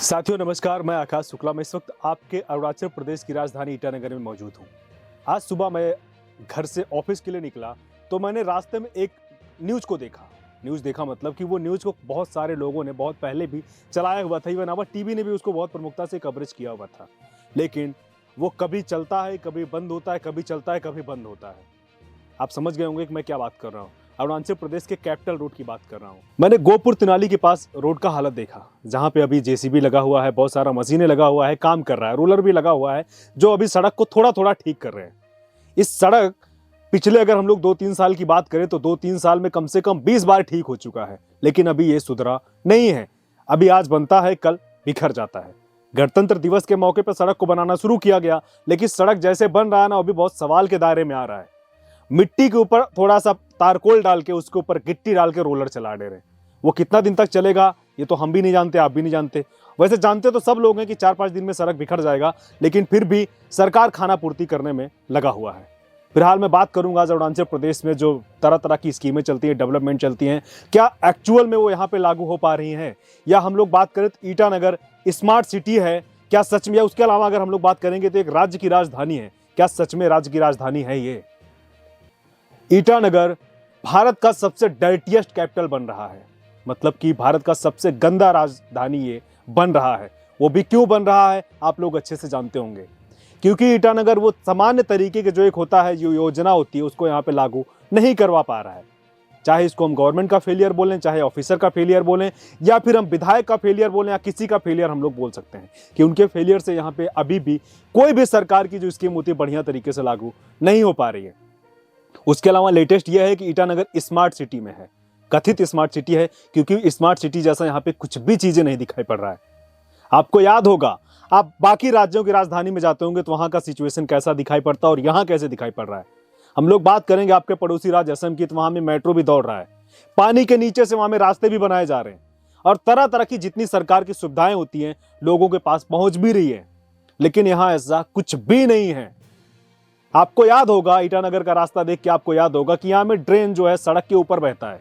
साथियों नमस्कार, मैं आकाश शुक्ला। मैं इस वक्त आपके अरुणाचल प्रदेश की राजधानी ईटानगर में मौजूद हूँ। आज सुबह मैं घर से ऑफिस के लिए निकला तो मैंने रास्ते में एक न्यूज़ देखा मतलब कि वो न्यूज़ को बहुत सारे लोगों ने बहुत पहले भी चलाया हुआ था। इवन टीवी ने भी उसको बहुत प्रमुखता से कवरेज किया हुआ था, लेकिन वो कभी चलता है, कभी बंद होता है, कभी चलता है, कभी बंद होता है। आप समझ गए होंगे कि मैं क्या बात कर रहा हूँ। अरुणाचल प्रदेश के कैपिटल रोड की बात कर रहा हूँ। मैंने गोपुर तिनाली के पास रोड का हालत देखा, जहाँ पे अभी जेसीबी लगा हुआ है, बहुत सारा मशीनें लगा हुआ है, काम कर रहा है, रोलर भी लगा हुआ है, जो अभी सड़क को थोड़ा थोड़ा ठीक कर रहे हैं। इस सड़क पिछले अगर हम लोग 2-3 साल की बात करें तो 2-3 साल में कम से कम 20 बार ठीक हो चुका है, लेकिन अभी ये सुधरा नहीं है। अभी आज बनता है, कल बिखर जाता है। गणतंत्र दिवस के मौके पर सड़क को बनाना शुरू किया गया, लेकिन सड़क जैसे बन रहा है ना, वो भी बहुत सवाल के दायरे में आ रहा है। मिट्टी के ऊपर थोड़ा सा तारकोल डाल के उसके ऊपर गिट्टी डाल के रोलर चला दे रहे। वो कितना दिन तक चलेगा ये तो हम भी नहीं जानते, आप भी नहीं जानते। वैसे जानते तो सब लोग हैं कि 4-5 दिन में सड़क बिखर जाएगा, लेकिन फिर भी सरकार खाना पूर्ति करने में लगा हुआ है। फिलहाल मैं बात करूंगा आज अरुणाचल प्रदेश में जो तरह तरह की स्कीमें चलती हैं, डेवलपमेंट चलती हैं, क्या एक्चुअल में वो यहाँ पे लागू हो पा रही हैं, या हम लोग बात करें तो ईटानगर स्मार्ट सिटी है क्या सच में, या उसके अलावा अगर हम लोग बात करेंगे तो एक राज्य की राजधानी है, क्या सच में राज्य की राजधानी है ये। ईटानगर भारत का सबसे डर्टीएस्ट कैपिटल बन रहा है, मतलब कि भारत का सबसे गंदा राजधानी ये बन रहा है। वो भी क्यों बन रहा है आप लोग अच्छे से जानते होंगे, क्योंकि ईटानगर वो सामान्य तरीके के जो एक होता है, जो योजना होती है, उसको यहाँ पे लागू नहीं करवा पा रहा है। चाहे इसको हम गवर्नमेंट का फेलियर बोलें, चाहे ऑफिसर का फेलियर बोलें, या फिर हम विधायक का फेलियर बोलें, या किसी का फेलियर हम लोग बोल सकते हैं कि उनके फेलियर से यहाँ पे अभी भी कोई भी सरकार की जो स्कीम होती है बढ़िया तरीके से लागू नहीं हो पा रही है। उसके अलावा लेटेस्ट यह है कि ईटानगर स्मार्ट सिटी में है, कथित स्मार्ट सिटी है, क्योंकि स्मार्ट सिटी जैसा यहाँ पे कुछ भी चीजें नहीं दिखाई पड़ रहा है। आपको याद होगा, आप बाकी राज्यों की राजधानी में जाते होंगे तो वहां का सिचुएशन कैसा दिखाई पड़ता है और यहाँ कैसे दिखाई पड़ रहा है। हम लोग बात करेंगे आपके पड़ोसी राज्य असम की, तो वहां में मेट्रो भी दौड़ रहा है, पानी के नीचे से वहां में रास्ते भी बनाए जा रहे हैं, और तरह तरह की जितनी सरकार की सुविधाएं होती हैं लोगों के पास पहुंच भी रही है, लेकिन यहां ऐसा कुछ भी नहीं है। आपको याद होगा, ईटानगर का रास्ता देख के आपको याद होगा कि यहां में ड्रेन जो है सड़क के ऊपर बहता है,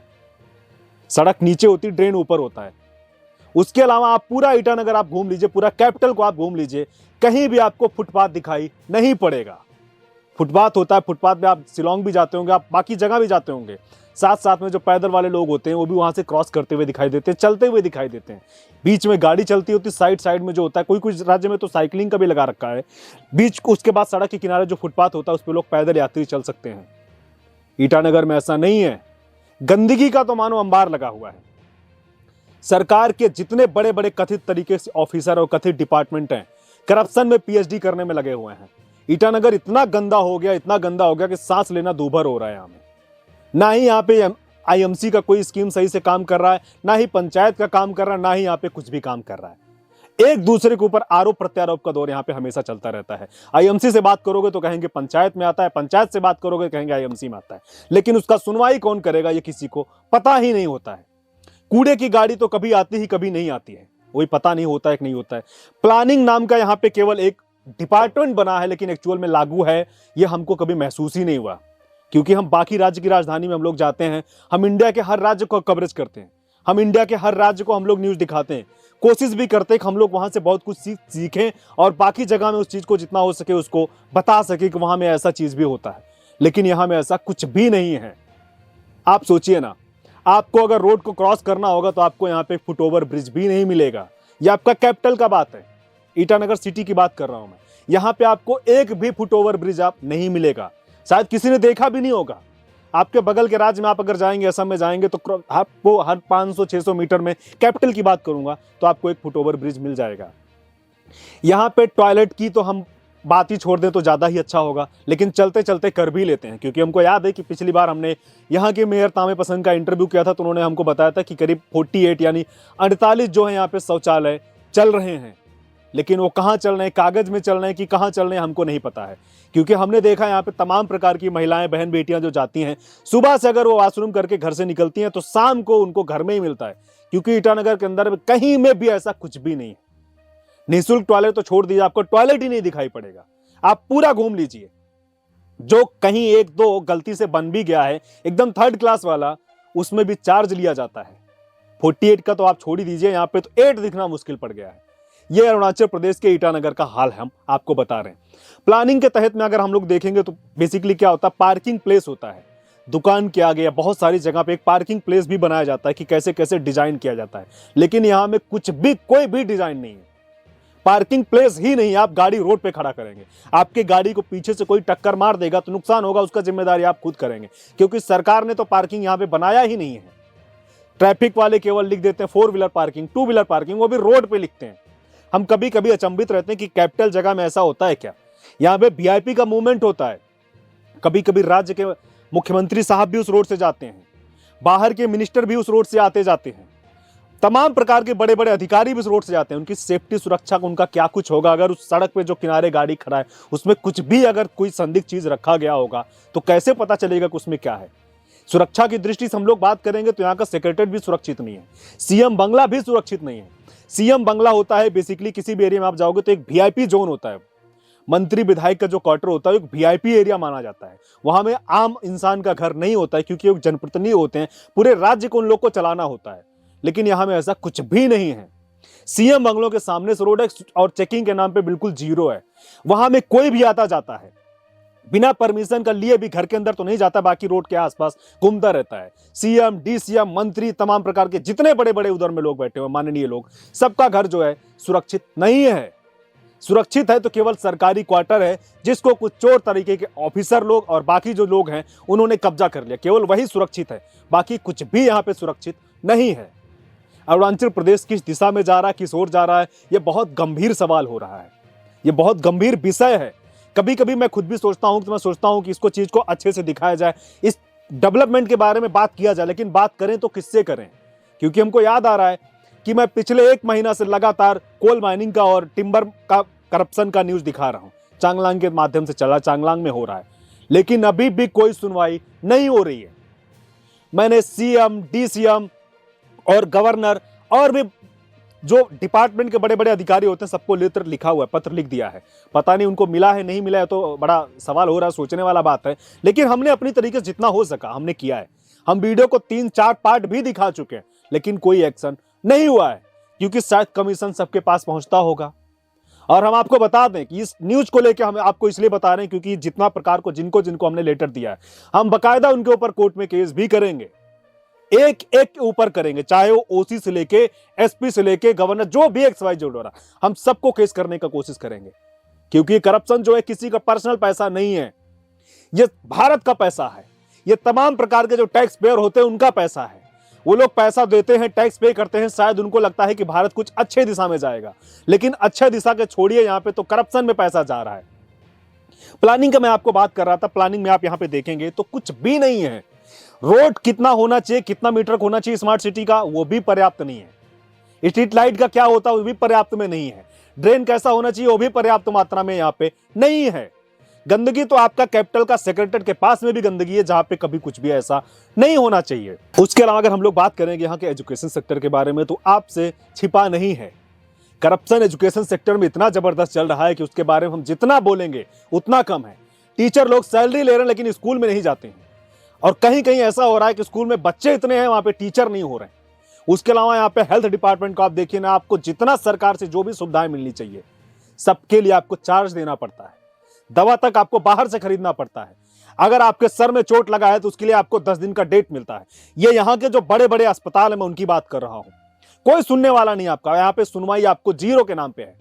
सड़क नीचे होती, ड्रेन ऊपर होता है। उसके अलावा आप पूरा ईटानगर आप घूम लीजिए, पूरा कैपिटल को आप घूम लीजिए, कहीं भी आपको फुटपाथ दिखाई नहीं पड़ेगा। फुटपाथ होता है, फुटपाथ पे आप शिलोंग भी जाते होंगे, आप बाकी जगह भी जाते होंगे, साथ साथ में जो पैदल वाले लोग होते हैं वो भी वहां से क्रॉस करते हुए दिखाई देते हैं, चलते हुए दिखाई देते हैं। बीच में गाड़ी चलती होती, साइड साइड में जो होता है, कोई कुछ राज्य में तो साइकिलिंग का भी लगा रखा है बीच। उसके बाद सड़क के किनारे जो फुटपाथ होता है उस पर लोग पैदल यात्री चल सकते हैं। ईटानगर में ऐसा नहीं है। गंदगी का तो मानो अंबार लगा हुआ है। सरकार के जितने बड़े बड़े कथित तरीके से ऑफिसर और कथित डिपार्टमेंट हैं, करप्शन में पीएचडी करने में लगे हुए हैं। ईटानगर इतना गंदा हो गया, इतना गंदा हो गया कि सांस लेना दूभर हो रहा है। यहाँ में ना ही यहाँ पे आईएमसी का कोई स्कीम सही से काम कर रहा है, ना ही पंचायत का काम कर रहा है, ना ही यहाँ पे कुछ भी काम कर रहा है। एक दूसरे के ऊपर आरोप प्रत्यारोप का दौर यहाँ पे हमेशा चलता रहता है। आईएमसी से बात करोगे तो कहेंगे पंचायत में आता है, पंचायत से बात करोगे कहेंगे आईएमसी में आता है, लेकिन उसका सुनवाई कौन करेगा ये किसी को पता ही नहीं होता है। कूड़े की गाड़ी तो कभी आती ही कभी नहीं आती है, वही पता नहीं होता है कि नहीं होता है। प्लानिंग नाम का यहाँ पे केवल एक डिपार्टमेंट बना है, लेकिन एक्चुअल में लागू है ये हमको कभी महसूस ही नहीं हुआ, क्योंकि हम बाकी राज्य की राजधानी में हम लोग जाते हैं, हम इंडिया के हर राज्य को कवरेज करते हैं, हम इंडिया के हर राज्य को हम लोग न्यूज दिखाते हैं, कोशिश भी करते हैं कि हम लोग वहां से बहुत कुछ सीखें और बाकी जगह में उस चीज को जितना हो सके उसको बता सके कि वहां में ऐसा चीज भी होता है, लेकिन यहां में ऐसा कुछ भी नहीं है। आप सोचिए ना, आपको अगर रोड को क्रॉस करना होगा तो आपको यहाँ पे फुट ओवर ब्रिज भी नहीं मिलेगा। ये आपका कैपिटल का बात है, ईटानगर सिटी की बात कर रहा हूं मैं। यहाँ पे आपको एक भी फुट ओवर ब्रिज आप नहीं मिलेगा, शायद किसी ने देखा भी नहीं होगा। आपके बगल के राज्य में आप अगर जाएंगे, असम में जाएंगे, तो आपको हर 500-600 मीटर में, कैपिटल की बात करूंगा, तो आपको एक फुट ओवर ब्रिज मिल जाएगा। यहाँ पे टॉयलेट की तो हम बात ही छोड़ दें तो ज्यादा ही अच्छा होगा, लेकिन चलते चलते कर भी लेते हैं, क्योंकि हमको याद है कि पिछली बार हमने यहाँ के मेयर तामे पसंद का इंटरव्यू किया था, तो उन्होंने हमको बताया था कि करीब 48 यानी 48 जो है यहाँ पे शौचालय चल रहे हैं, लेकिन वो कहाँ चल रहे हैं, कागज में चल रहे हैं कि कहाँ चल रहे हैं हमको नहीं पता है। क्योंकि हमने देखा यहाँ पे तमाम प्रकार की महिलाएं, बहन, बेटियां जो जाती हैं, सुबह से अगर वो वॉशरूम करके घर से निकलती हैं तो शाम को उनको घर में ही मिलता है, क्योंकि ईटानगर के अंदर कहीं में भी ऐसा कुछ भी नहीं है। निःशुल्क टॉयलेट तो छोड़ दीजिए, आपको टॉयलेट ही नहीं दिखाई पड़ेगा। आप पूरा घूम लीजिए, जो कहीं एक दो गलती से बन भी गया है एकदम थर्ड क्लास वाला, उसमें भी चार्ज लिया जाता है। 48 का तो आप छोड़ ही दीजिए, यहाँ पे तो 8 दिखना मुश्किल पड़ गया है। ये अरुणाचल प्रदेश के ईटानगर का हाल हम आपको बता रहे हैं। प्लानिंग के तहत में अगर हम लोग देखेंगे तो बेसिकली क्या होता है, पार्किंग प्लेस होता है। दुकान के आगे या बहुत सारी जगह पे एक पार्किंग प्लेस भी बनाया जाता है कि कैसे कैसे डिजाइन किया जाता है, लेकिन यहाँ में कुछ भी कोई भी डिजाइन नहीं है, पार्किंग प्लेस ही नहीं। आप गाड़ी रोड पे खड़ा करेंगे, आपके गाड़ी को पीछे से कोई टक्कर मार देगा तो नुकसान होगा, उसका जिम्मेदारी आप खुद करेंगे, क्योंकि सरकार ने तो पार्किंग यहाँ पे बनाया ही नहीं है। ट्रैफिक वाले केवल लिख देते हैं 4 व्हीलर पार्किंग, 2 व्हीलर पार्किंग, वो भी रोड पे लिखते हैं। हम कभी कभी अचंभित रहते हैं कि कैपिटल जगह में ऐसा होता है क्या? यहाँ पे वीआईपी का मूवमेंट होता है, कभी कभी राज्य के मुख्यमंत्री साहब भी उस रोड से जाते हैं, बाहर के मिनिस्टर भी उस रोड से आते जाते हैं, तमाम प्रकार के बड़े बड़े अधिकारी भी उस रोड से जाते हैं। उनकी सेफ्टी सुरक्षा उनका क्या कुछ होगा? अगर उस सड़क पे जो किनारे गाड़ी खड़ा है उसमें कुछ भी अगर कोई संदिग्ध चीज रखा गया होगा तो कैसे पता चलेगा कि उसमें क्या है? सुरक्षा की दृष्टि से हम लोग बात करेंगे तो यहाँ का सेक्रेटरीट भी सुरक्षित नहीं है, सीएम बंगला भी सुरक्षित नहीं है। सीएम बंगला होता है बेसिकली, किसी भी एरिया में आप जाओगे तो एक वीआईपी जोन होता है, मंत्री विधायक का जो क्वार्टर होता है एक वीआईपी एरिया माना जाता है। वहां में आम इंसान का घर नहीं होता है, क्योंकि वो जनप्रतिनिधि होते हैं, पूरे राज्य को उन लोग को चलाना होता है। लेकिन यहां में ऐसा कुछ भी नहीं है। सीएम बंगलों के सामने से रोड है और चेकिंग के नाम पे बिल्कुल जीरो है। वहां में कोई भी आता जाता है बिना परमिशन का लिए भी घर के अंदर तो नहीं जाता, बाकी रोड के आसपास घूमता रहता है। सीएम, डीसीएम, मंत्री, तमाम प्रकार के जितने बड़े बड़े उधर में लोग बैठे हुए माननीय लोग, सबका घर जो है सुरक्षित नहीं है। सुरक्षित है तो केवल सरकारी क्वार्टर है, जिसको कुछ चोर तरीके के ऑफिसर लोग और बाकी जो लोग हैं उन्होंने कब्जा कर लिया, केवल वही सुरक्षित है, बाकी कुछ भी यहाँ पे सुरक्षित नहीं है। अरुणाचल प्रदेश किस दिशा में जा रहा है, किस ओर जा रहा है, यह बहुत गंभीर सवाल हो रहा है, यह बहुत गंभीर विषय है। कभी कभी मैं खुद भी सोचता हूं, तो मैं सोचता हूं कि इसको चीज को अच्छे से दिखाया जाए, इस डेवलपमेंट के बारे में बात किया जाए, लेकिन बात करें तो किससे करें? क्योंकि हमको याद आ रहा है कि मैं पिछले 1 महीना से लगातार कोल माइनिंग का और टिम्बर का करप्शन का न्यूज दिखा रहा हूं, चांगलांग के माध्यम से चला, चांगलांग में हो रहा है, लेकिन अभी भी कोई सुनवाई नहीं हो रही है। मैंने सीएम, डीसीएम और गवर्नर और भी जो डिपार्टमेंट के बड़े बड़े अधिकारी होते हैं सबको लेटर लिखा हुआ है, पत्र लिख दिया है, पता नहीं उनको मिला है नहीं मिला है तो बड़ा सवाल हो रहा है, सोचने वाला बात है। लेकिन हमने अपनी तरीके से जितना हो सका हमने किया है। हम वीडियो को 3-4 पार्ट भी दिखा चुके हैं, लेकिन कोई एक्शन नहीं हुआ है, क्योंकि शायद कमीशन सबके पास पहुंचता होगा। और हम आपको बता दें कि इस न्यूज को लेकर हम आपको इसलिए बता रहे हैं क्योंकि जितना प्रकार को जिनको जिनको हमने लेटर दिया है, हम बकायदा उनके ऊपर कोर्ट में केस भी करेंगे, एक एक के ऊपर करेंगे, चाहे वो ओसी से लेके एसपी से लेके गवर्नर, जो भी XYZ हो रहा, हम सबको केस करने का कोशिश करेंगे। क्योंकि करप्शन जो है किसी का पर्सनल पैसा नहीं है, ये भारत का पैसा है, ये तमाम प्रकार के जो टैक्स पेयर होते हैं उनका पैसा है। वो लोग पैसा देते हैं, टैक्स पे करते हैं, शायद उनको लगता है कि भारत कुछ अच्छे दिशा में जाएगा, लेकिन अच्छे दिशा के छोड़िए, यहाँ पे तो करप्शन में पैसा जा रहा है। प्लानिंग का मैं आपको बात कर रहा था, प्लानिंग में आप यहाँ पे देखेंगे तो कुछ भी नहीं है। रोड कितना होना चाहिए, कितना मीटर होना चाहिए स्मार्ट सिटी का, वो भी पर्याप्त नहीं है। स्ट्रीट लाइट का क्या होता है वो भी पर्याप्त में नहीं है। ड्रेन कैसा होना चाहिए वो भी पर्याप्त मात्रा में यहाँ पे नहीं है। गंदगी तो आपका कैपिटल का सेक्रेटरीट के पास में भी गंदगी है, जहां पे कभी कुछ भी ऐसा नहीं होना चाहिए। उसके अलावा अगर हम लोग बात करेंगे यहाँ के एजुकेशन सेक्टर के बारे में, तो आपसे छिपा नहीं है, करप्शन एजुकेशन सेक्टर में इतना जबरदस्त चल रहा है कि उसके बारे में हम जितना बोलेंगे उतना कम है। टीचर लोग सैलरी ले रहे हैं लेकिन स्कूल में नहीं जाते हैं, और कहीं कहीं ऐसा हो रहा है कि स्कूल में बच्चे इतने हैं वहां पे टीचर नहीं हो रहे हैं। उसके अलावा यहाँ पे हेल्थ डिपार्टमेंट को आप देखिए ना, आपको जितना सरकार से जो भी सुविधाएं मिलनी चाहिए सबके लिए आपको चार्ज देना पड़ता है, दवा तक आपको बाहर से खरीदना पड़ता है। अगर आपके सर में चोट लगा है तो उसके लिए आपको 10 दिन का डेट मिलता है। ये यहाँ के जो बड़े बड़े अस्पताल है मैं उनकी बात कर रहा हूं, कोई सुनने वाला नहीं आपका, यहाँ पे सुनवाई आपको जीरो के नाम पे है,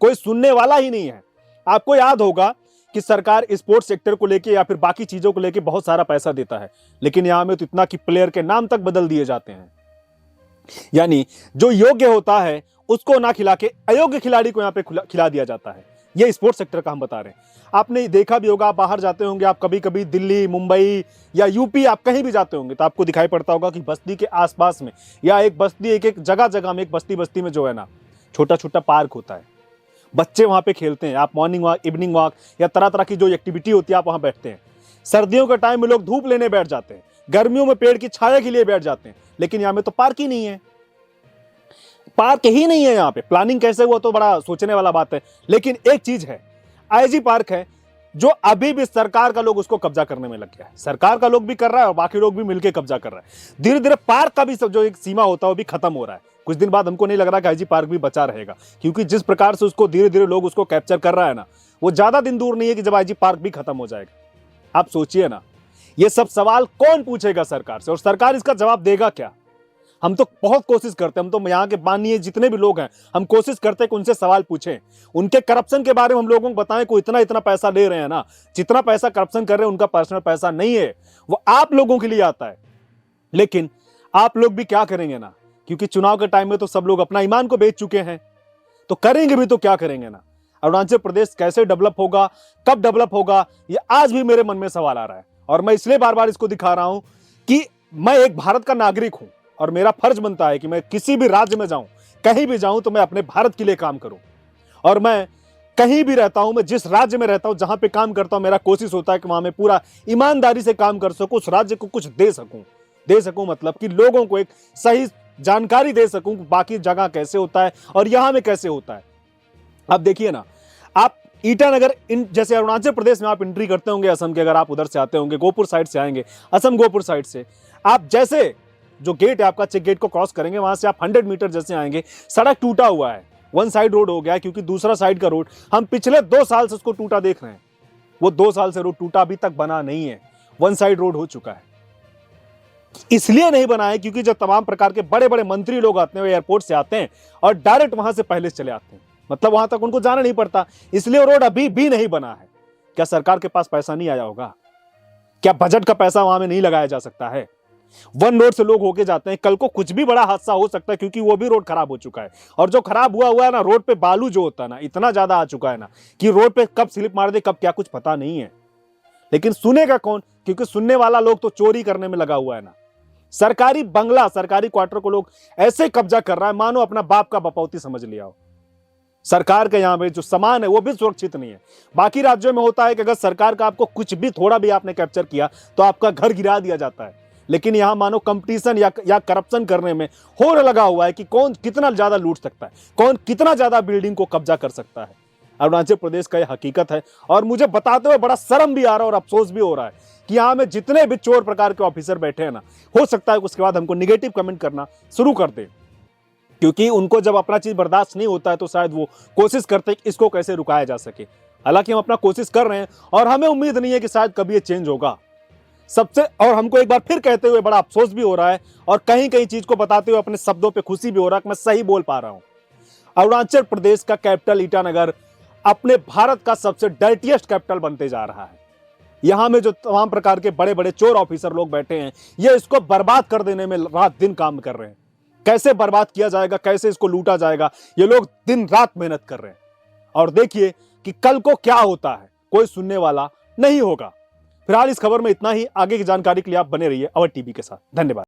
कोई सुनने वाला ही नहीं है। आपको याद होगा कि सरकार स्पोर्ट्स सेक्टर को लेके या फिर बाकी चीजों को लेके बहुत सारा पैसा देता है, लेकिन यहां में तो इतना कि प्लेयर के नाम तक बदल दिए जाते हैं। यानी जो योग्य होता है उसको ना खिला के अयोग्य खिलाड़ी को यहां पे खिला दिया जाता है। ये स्पोर्ट्स सेक्टर का हम बता रहे हैं। आपने देखा भी होगा, आप बाहर जाते होंगे, आप कभी कभी दिल्ली, मुंबई या यूपी, आप कहीं भी जाते होंगे तो आपको दिखाई पड़ता होगा कि बस्ती के आसपास में या एक बस्ती, एक जगह जगह में, एक बस्ती बस्ती में जो है ना छोटा छोटा पार्क होता है, बच्चे वहां पे खेलते हैं। आप मॉर्निंग वॉक, इवनिंग वॉक या तरह तरह की जो एक्टिविटी होती है आप वहां बैठते हैं। सर्दियों के टाइम में लोग धूप लेने बैठ जाते हैं, गर्मियों में पेड़ की छाया के लिए बैठ जाते हैं, लेकिन यहाँ में तो पार्क ही नहीं है, पार्क ही नहीं है यहाँ पे। प्लानिंग कैसे हुआ तो बड़ा सोचने वाला बात है। लेकिन एक चीज है, IG पार्क है जो अभी भी सरकार का लोग उसको कब्जा करने में लग गया है। सरकार का लोग भी कर रहा है और बाकी लोग भी मिलकर कब्जा कर रहा है। धीरे धीरे पार्क का भी सब जो एक सीमा होता है वो भी खत्म हो रहा है। कुछ दिन बाद हमको नहीं लग रहा कि आईजी पार्क भी बचा रहेगा, क्योंकि जिस प्रकार से उसको धीरे धीरे लोग उसको कैप्चर कर रहा है ना, वो ज्यादा दिन दूर नहीं है कि जब आईजी पार्क भी खत्म हो जाएगा। आप सोचिए ना, ये सब सवाल कौन पूछेगा सरकार से, और सरकार इसका जवाब देगा क्या? हम तो बहुत कोशिश करते हैं, हम तो यहाँ के माननीय जितने भी लोग हैं, हम कोशिश करते हैं कि उनसे सवाल पूछें, उनके करप्शन के बारे में हम लोगों को बताएं। कोई इतना इतना पैसा ले रहे हैं ना, जितना पैसा करप्शन कर रहे हैं उनका पर्सनल पैसा नहीं है, वो आप लोगों के लिए आता है। लेकिन आप लोग भी क्या करेंगे ना, क्योंकि चुनाव के टाइम में तो सब लोग अपना ईमान को बेच चुके हैं, तो करेंगे भी तो क्या करेंगे ना। अरुणाचल प्रदेश कैसे डेवलप होगा, कब डेवलप होगा, ये आज भी मेरे मन में सवाल आ रहा है। और मैं इसलिए बार बार इसको दिखा रहा हूं कि मैं एक भारत का नागरिक हूं, और मेरा फर्ज बनता है कि मैं किसी भी राज्य में जाऊं, कहीं भी जाऊं, तो मैं अपने भारत के लिए काम करूं। और मैं कहीं भी रहता हूं, मैं जिस राज्य में रहता हूं, जहां पे काम करता हूं, मेरा कोशिश होता है कि वहां मैं पूरा ईमानदारी से काम कर सकूं, उस राज्य को कुछ दे सकूं मतलब कि लोगों को एक सही जानकारी दे सकूं कि बाकी जगह कैसे होता है और यहां में कैसे होता है। अब देखिए ना, आप ईटानगर जैसे अरुणाचल प्रदेश में आप एंट्री करते होंगे असम के, अगर आप उधर से आते होंगे, गोपुर साइड से आएंगे, असम गोपुर साइड से, आप जैसे जो गेट है आपका, चेक गेट को क्रॉस करेंगे, वहां से आप 100 मीटर जैसे आएंगे, सड़क टूटा हुआ है, वन साइड रोड हो गया है, क्योंकि दूसरा साइड का रोड हम पिछले 2 साल से उसको टूटा देख रहे हैं। वो 2 साल से रोड टूटा, अभी तक बना नहीं है, वन साइड रोड हो चुका है। इसलिए नहीं बना है क्योंकि जो तमाम प्रकार के बड़े बड़े मंत्री लोग आते हैं, वो एयरपोर्ट से आते हैं और डायरेक्ट वहां से पहले चले आते हैं, मतलब वहां तक उनको जाना नहीं पड़ता, इसलिए रोड अभी भी नहीं बना है। क्या सरकार के पास पैसा नहीं आया होगा? क्या बजट का पैसा वहां में नहीं लगाया जा सकता है? वन रोड से लोग होके जाते हैं, कल को कुछ भी बड़ा हादसा हो सकता है, क्योंकि वो भी रोड खराब हो चुका है। और जो खराब हुआ है ना, रोड पे बालू जो होता है ना, इतना ज्यादा आ चुका है ना कि रोड पे कब स्लिप मार दे, कब क्या, कुछ पता नहीं है। लेकिन सुनेगा कौन? क्योंकि सुनने वाला लोग तो चोरी करने में लगा हुआ है ना। सरकारी बंगला, सरकारी क्वार्टर को लोग ऐसे कब्जा कर रहा है मानो अपना बाप का बपौती समझ लिया हो। सरकार के यहां पे जो सामान है वो भी सुरक्षित नहीं है। बाकी राज्यों में होता है कि अगर सरकार का आपको कुछ भी थोड़ा भी आपने कैप्चर किया तो आपका घर गिरा दिया जाता है, लेकिन यहां मानो कंपटीशन या करप्शन करने में होड़ लगा हुआ है कि कौन कितना ज्यादा लूट सकता है, कौन कितना ज्यादा बिल्डिंग को कब्जा कर सकता है। अरुणाचल प्रदेश का यह हकीकत है, और मुझे बताते हुए बड़ा शर्म भी आ रहा है और अफसोस भी हो रहा है कि यहां में जितने भी चोर प्रकार के ऑफिसर बैठे हैं ना, हो सकता है उसके बाद हमको निगेटिव कमेंट करना शुरू कर दे, क्योंकि उनको जब अपना चीज बर्दाश्त नहीं होता है तो शायद वो कोशिश करते हैं कि इसको कैसे रुकाया जा सके। हालांकि हम अपना कोशिश कर रहे हैं और हमें उम्मीद नहीं है कि शायद कभी ये चेंज होगा सबसे। और हमको एक बार फिर कहते हुए बड़ा अफसोस भी हो रहा है, और कहीं कहीं चीज को बताते हुए अपने शब्दों पे खुशी भी हो रहा है कि मैं सही बोल पा रहा हूं। अरुणाचल प्रदेश का कैपिटल ईटानगर अपने भारत का सबसे डर्टीएस्ट कैपिटल बनते जा रहा है। यहां में जो तमाम प्रकार के बड़े बड़े चोर ऑफिसर लोग बैठे हैं, ये इसको बर्बाद कर देने में रात दिन काम कर रहे हैं। कैसे बर्बाद किया जाएगा, कैसे इसको लूटा जाएगा, ये लोग दिन रात मेहनत कर रहे हैं। और देखिए कि कल को क्या होता है, कोई सुनने वाला नहीं होगा। फिलहाल इस खबर में इतना ही। आगे की जानकारी के लिए आप बने रहिए अवर टीवी के साथ। धन्यवाद।